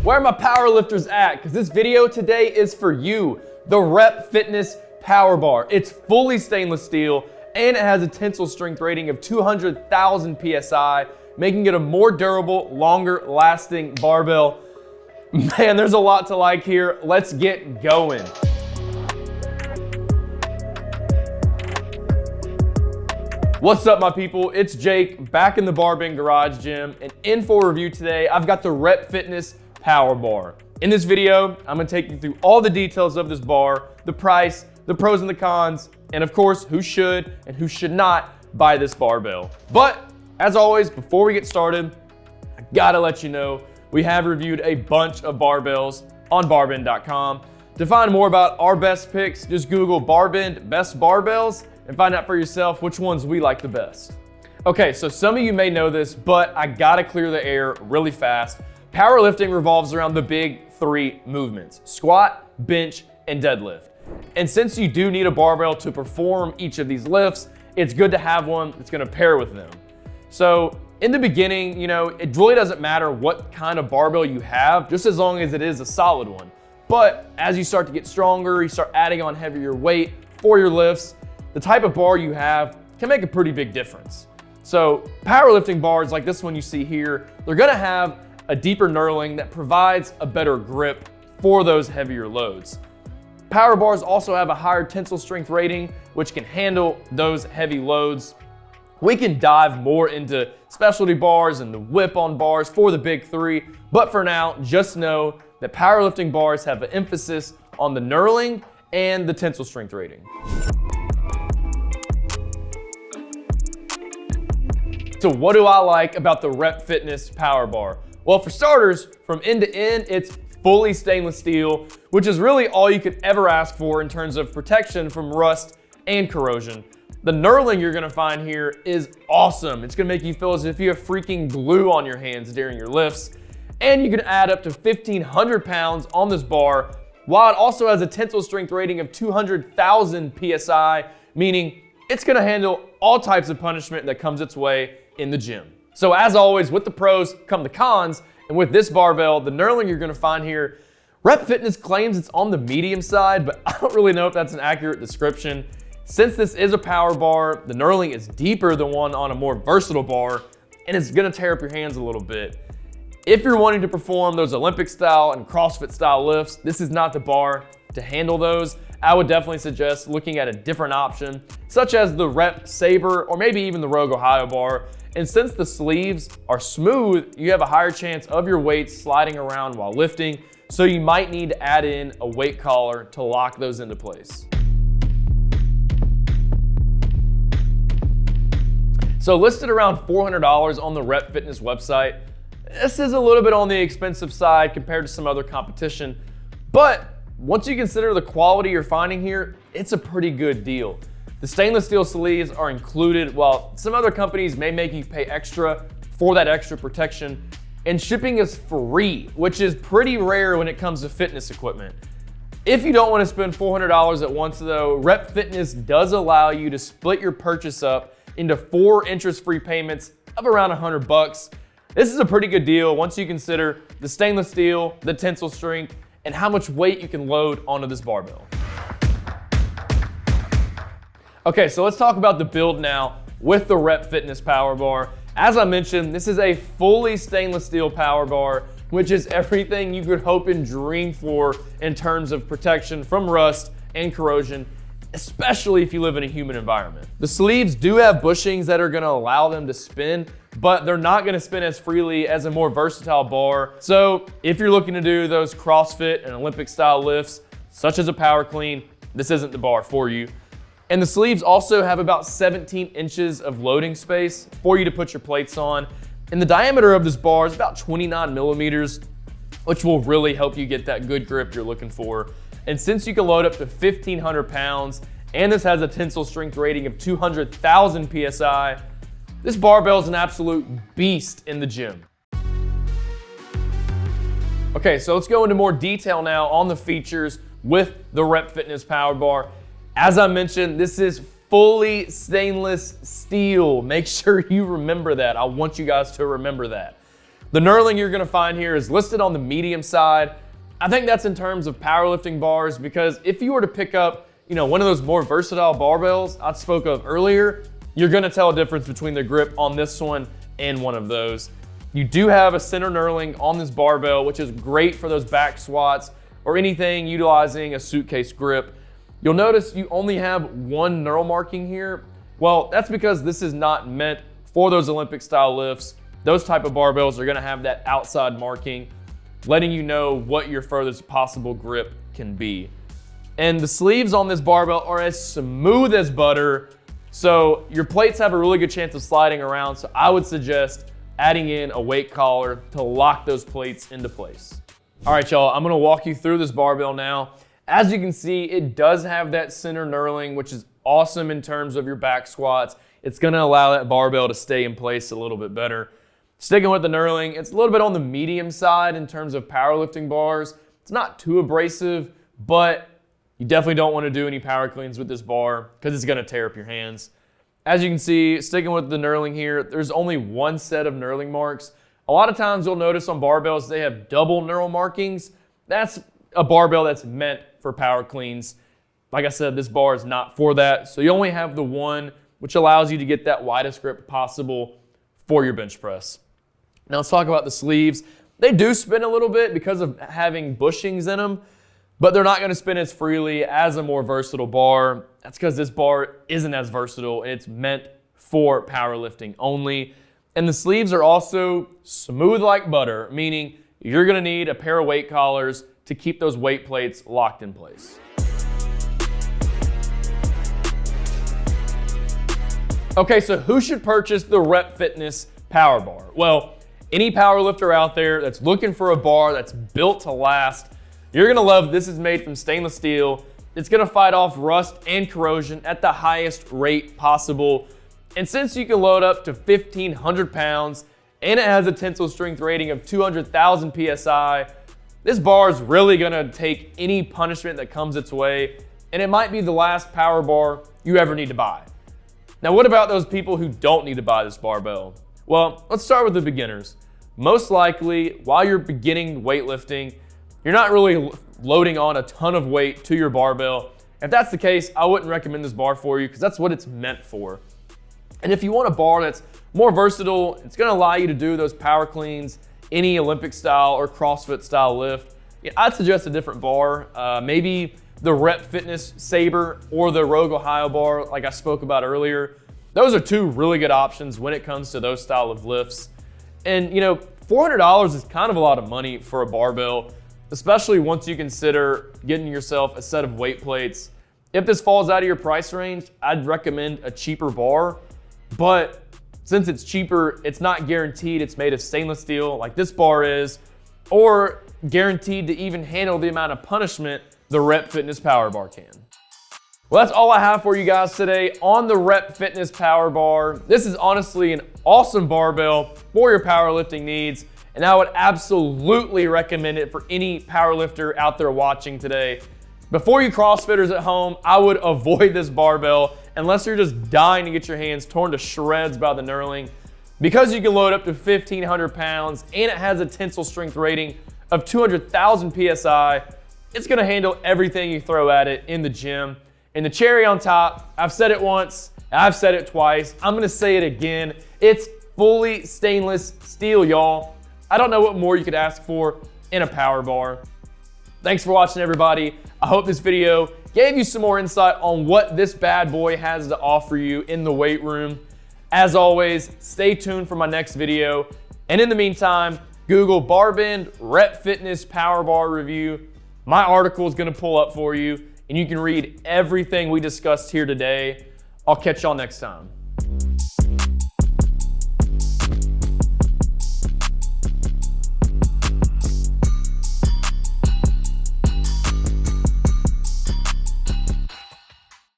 Where are my power lifters at? Because this video today is for you. The Rep Fitness Power Bar. It's fully stainless steel and it has a tensile strength rating of 200,000 PSI, making it a more durable, longer lasting barbell. Man, there's a lot to like here. Let's get going. What's up, my people? It's Jake, back in the Barbend Garage Gym, and in for review today, I've got the Rep Fitness Power Bar. In this video, I'm gonna take you through all the details of this bar, the price, the pros and the cons, and of course, who should and who should not buy this barbell. But as always, before we get started, I gotta let you know, we have reviewed a bunch of barbells on barbend.com. To find more about our best picks, just Google Barbend Best Barbells and find out for yourself which ones we like the best. Okay, so some of you may know this, but I gotta clear the air really fast. Powerlifting revolves around the big three movements: squat, bench, and deadlift. And since you do need a barbell to perform each of these lifts, it's good to have one that's gonna pair with them. So in the beginning, it really doesn't matter what kind of barbell you have, just as long as it is a solid one. But as you start to get stronger, you start adding on heavier weight for your lifts, the type of bar you have can make a pretty big difference. So powerlifting bars like this one you see here, they're gonna have a deeper knurling that provides a better grip for those heavier loads. Power bars also have a higher tensile strength rating, which can handle those heavy loads. We can dive more into specialty bars and the whip on bars for the big three, but for now, just know that powerlifting bars have an emphasis on the knurling and the tensile strength rating. So what do I like about the Rep Fitness Power Bar? Well, for starters, from end to end, it's fully stainless steel, which is really all you could ever ask for in terms of protection from rust and corrosion. The knurling you're gonna find here is awesome. It's gonna make you feel as if you have freaking glue on your hands during your lifts. And you can add up to 1,500 pounds on this bar, while it also has a tensile strength rating of 200,000 PSI, meaning it's gonna handle all types of punishment that comes its way in the gym. So as always, with the pros come the cons, and with this barbell, the knurling you're gonna find here, Rep Fitness claims it's on the medium side, but I don't really know if that's an accurate description. Since this is a power bar, the knurling is deeper than one on a more versatile bar, and it's gonna tear up your hands a little bit. If you're wanting to perform those Olympic style and CrossFit style lifts, this is not the bar to handle those. I would definitely suggest looking at a different option, such as the Rep Saber or maybe even the Rogue Ohio bar. And since the sleeves are smooth, you have a higher chance of your weights sliding around while lifting, so you might need to add in a weight collar to lock those into place. So listed around $400 on the Rep Fitness website, this is a little bit on the expensive side compared to some other competition, but once you consider the quality you're finding here, it's a pretty good deal. The stainless steel sleeves are included, while some other companies may make you pay extra for that extra protection, and shipping is free, which is pretty rare when it comes to fitness equipment. If you don't want to spend $400 at once though, Rep Fitness does allow you to split your purchase up into 4 interest-free payments of around $100. This is a pretty good deal once you consider the stainless steel, the tensile strength, and how much weight you can load onto this barbell. Okay, so let's talk about the build now with the Rep Fitness Power Bar. As I mentioned, this is a fully stainless steel power bar, which is everything you could hope and dream for in terms of protection from rust and corrosion, especially if you live in a humid environment. The sleeves do have bushings that are gonna allow them to spin, but they're not gonna spin as freely as a more versatile bar. So if you're looking to do those CrossFit and Olympic style lifts, such as a power clean, this isn't the bar for you. And the sleeves also have about 17 inches of loading space for you to put your plates on. And the diameter of this bar is about 29 millimeters, which will really help you get that good grip you're looking for. And since you can load up to 1,500 pounds, and this has a tensile strength rating of 200,000 PSI, this barbell is an absolute beast in the gym. Okay, so let's go into more detail now on the features with the Rep Fitness Power Bar. As I mentioned, this is fully stainless steel. Make sure you remember that. I want you guys to remember that. The knurling you're gonna find here is listed on the medium side. I think that's in terms of powerlifting bars, because if you were to pick up, one of those more versatile barbells I spoke of earlier, you're gonna tell a difference between the grip on this one and one of those. You do have a center knurling on this barbell, which is great for those back squats or anything utilizing a suitcase grip. You'll notice you only have one knurl marking here. Well, that's because this is not meant for those Olympic style lifts. Those type of barbells are gonna have that outside marking, letting you know what your furthest possible grip can be. And the sleeves on this barbell are as smooth as butter, so your plates have a really good chance of sliding around. So I would suggest adding in a weight collar to lock those plates into place. All right, y'all, I'm gonna walk you through this barbell now. As you can see, it does have that center knurling, which is awesome in terms of your back squats. It's gonna allow that barbell to stay in place a little bit better. Sticking with the knurling, it's a little bit on the medium side in terms of powerlifting bars. It's not too abrasive, but you definitely don't want to do any power cleans with this bar because it's going to tear up your hands. As you can see, sticking with the knurling here, there's only one set of knurling marks. A lot of times you'll notice on barbells they have double knurl markings. That's a barbell that's meant for power cleans. Like I said, this bar is not for that, so you only have the one, which allows you to get that widest grip possible for your bench press. Now let's talk about the sleeves. They do spin a little bit because of having bushings in them, but they're not going to spin as freely as a more versatile bar. That's because this bar isn't as versatile and it's meant for powerlifting only. And the sleeves are also smooth like butter, meaning you're going to need a pair of weight collars to keep those weight plates locked in place. Okay, so who should purchase the Rep Fitness Power Bar? Well, any powerlifter out there that's looking for a bar that's built to last, you're gonna love this. Is made from stainless steel. It's gonna fight off rust and corrosion at the highest rate possible. And since you can load up to 1,500 pounds and it has a tensile strength rating of 200,000 PSI, this bar is really gonna take any punishment that comes its way, and it might be the last power bar you ever need to buy. Now, what about those people who don't need to buy this barbell? Well, let's start with the beginners. Most likely, while you're beginning weightlifting, you're not really loading on a ton of weight to your barbell. If that's the case, I wouldn't recommend this bar for you because that's what it's meant for. And if you want a bar that's more versatile, it's gonna allow you to do those power cleans, any Olympic style or CrossFit style lift, I'd suggest a different bar. Maybe the Rep Fitness Saber or the Rogue Ohio bar like I spoke about earlier. Those are two really good options when it comes to those style of lifts. And $400 is kind of a lot of money for a barbell, especially once you consider getting yourself a set of weight plates. If this falls out of your price range, I'd recommend a cheaper bar, but since it's cheaper, it's not guaranteed it's made of stainless steel like this bar is, or guaranteed to even handle the amount of punishment the Rep Fitness Power Bar can. Well, that's all I have for you guys today on the Rep Fitness Power Bar. This is honestly an awesome barbell for your powerlifting needs, and I would absolutely recommend it for any powerlifter out there watching today. Before you CrossFitters at home, I would avoid this barbell unless you're just dying to get your hands torn to shreds by the knurling. Because you can load up to 1,500 pounds and it has a tensile strength rating of 200,000 PSI, it's gonna handle everything you throw at it in the gym. And the cherry on top, I've said it once, I've said it twice, I'm gonna say it again, it's fully stainless steel, y'all. I don't know what more you could ask for in a power bar. Thanks for watching, everybody. I hope this video gave you some more insight on what this bad boy has to offer you in the weight room. As always, stay tuned for my next video. And in the meantime, Google Barbend Rep Fitness Power Bar Review. My article is gonna pull up for you, and you can read everything we discussed here today. I'll catch y'all next time.